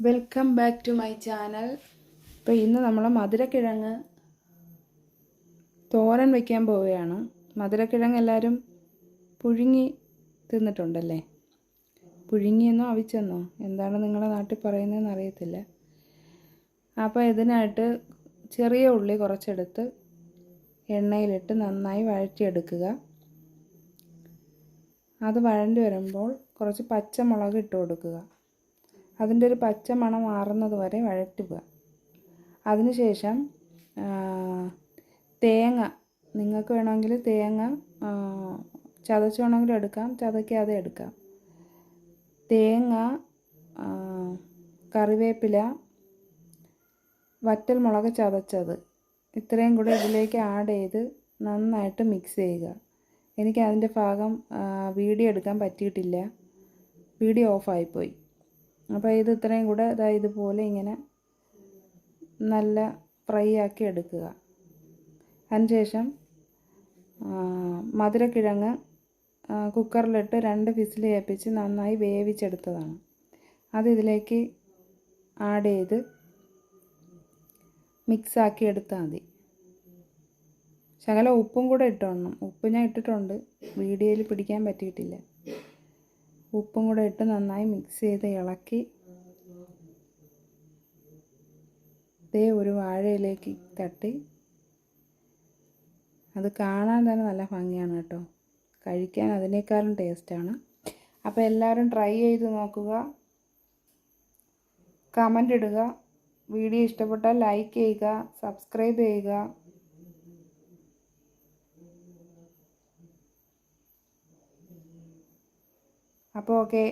Welcome back to my channel. ഇപ്പോൾ ഇന്ന് നമ്മൾ മധുരക്കിഴങ്ങ് തോരൻ വയ്ക്കാൻ പോവുകയാണ്. മധുരക്കിഴങ്ങ് എല്ലാവരും പുഴുങ്ങി തിന്നിട്ടുണ്ടല്ലേ? പുഴുങ്ങിയെന്നോ അവിച്ചെന്നോ എന്താണ് നിങ്ങളുടെ നാട്ടിൽ പറയുന്നതെന്ന് അറിയത്തില്ല. അപ്പോൾ ഇതിനായിട്ട് ചെറിയ ഉള്ളി കുറച്ചെടുത്ത് എണ്ണയിലിട്ട് നന്നായി വഴറ്റിയെടുക്കുക. അത് വഴണ്ടി വരുമ്പോൾ കുറച്ച് പച്ചമുളക് ഇട്ട് കൊടുക്കുക. അതിൻ്റെ ഒരു പച്ച മണം മാറുന്നത് വരെ വഴറ്റുക. അതിനുശേഷം തേങ്ങ നിങ്ങൾക്ക് വേണമെങ്കിൽ തേങ്ങ ചതച്ച് വേണമെങ്കിൽ എടുക്കാം, ചതയ്ക്കാതെ എടുക്കാം. തേങ്ങ, കറിവേപ്പില, വറ്റൽമുളക് ചതച്ചത് ഇത്രയും കൂടെ ഇതിലേക്ക് ആഡ് ചെയ്ത് നന്നായിട്ട് മിക്സ് ചെയ്യുക. എനിക്ക് അതിൻ്റെ ഭാഗം വീഡിയോ എടുക്കാൻ പറ്റിയിട്ടില്ല, വീഡിയോ ഓഫായിപ്പോയി. അപ്പോൾ ഇത് ഇത്രയും കൂടെ ഇതുപോലെ ഇങ്ങനെ നല്ല ഫ്രൈ ആക്കി എടുക്കുക. അതിനുശേഷം മധുരക്കിഴങ്ങ് കുക്കറിലിട്ട് 2 വിസിൽ കേൾപ്പിച്ച് നന്നായി വേവിച്ചെടുത്തതാണ്. അത് ഇതിലേക്ക് ആഡ് ചെയ്ത് മിക്സാക്കി എടുത്താൽ മതി. ശകലം ഉപ്പും കൂടെ ഇട്ടോണം. ഉപ്പ് ഞാൻ ഇട്ടിട്ടുണ്ട്, വീഡിയോയിൽ പിടിക്കാൻ പറ്റിയിട്ടില്ല. ഉപ്പും കൂടെ ഇട്ട് നന്നായി മിക്സ് ചെയ്ത് ഇളക്കി ഒരു വാഴയിലേക്ക് തട്ടി. അത് കാണാൻ തന്നെ നല്ല ഭംഗിയാണ് കേട്ടോ, കഴിക്കാൻ അതിനേക്കാളും ടേസ്റ്റാണ്. അപ്പോൾ എല്ലാവരും ട്രൈ ചെയ്ത് നോക്കുക, കമൻ്റ് ഇടുക. വീഡിയോ ഇഷ്ടപ്പെട്ടാൽ ലൈക്ക് ചെയ്യുക, സബ്സ്ക്രൈബ് ചെയ്യുക. അപ്പോൾ ഓക്കെ.